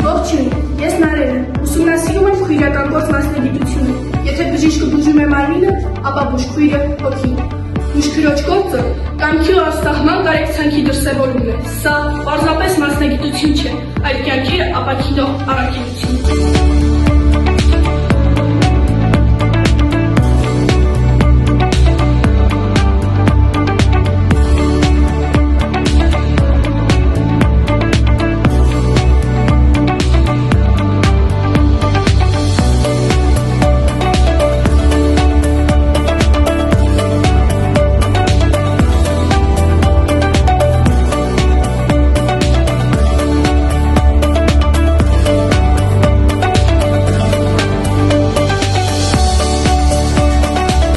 Ողջույն, ես Նարէն եմ, ուսումնասիրում եմ քույրական գործ մասնագիտությունը։ Եթե բժիշկը բուժում է մարմինը, ապա բուժքույրը հոգին։ Բուժքրոջ գործը կամքի ու արտահման կարեկցանքի դրսևորումն է։ Սա պարզապես մասնագիտություն չէ, այլ կյանքի ապաքինող առաքելություն։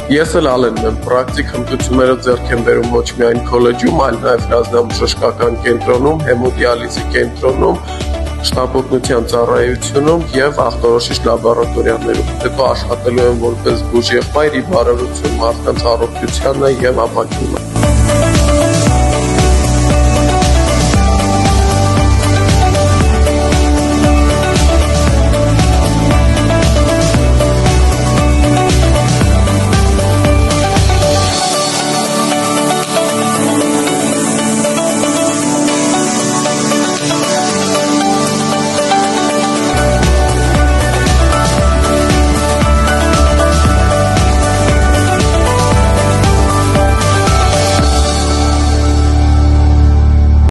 Ես էլ Ալենն եմ, պրակտիկ հմտությունները ձեռք եմ բերում ոչ միայն քոլեջում, այլ նաև հրազդանբժշկական կենտրոնում, հեմոդիալիզի կենտրոնում, շտապօգնության ծառայությունում և ախտորոշիչ լաբորատորիաներում։ Հետո աշխատելու եմ որպես բուժեղբայր, ի բարօրություն մարդկանց առողջությանը և ապաքինման։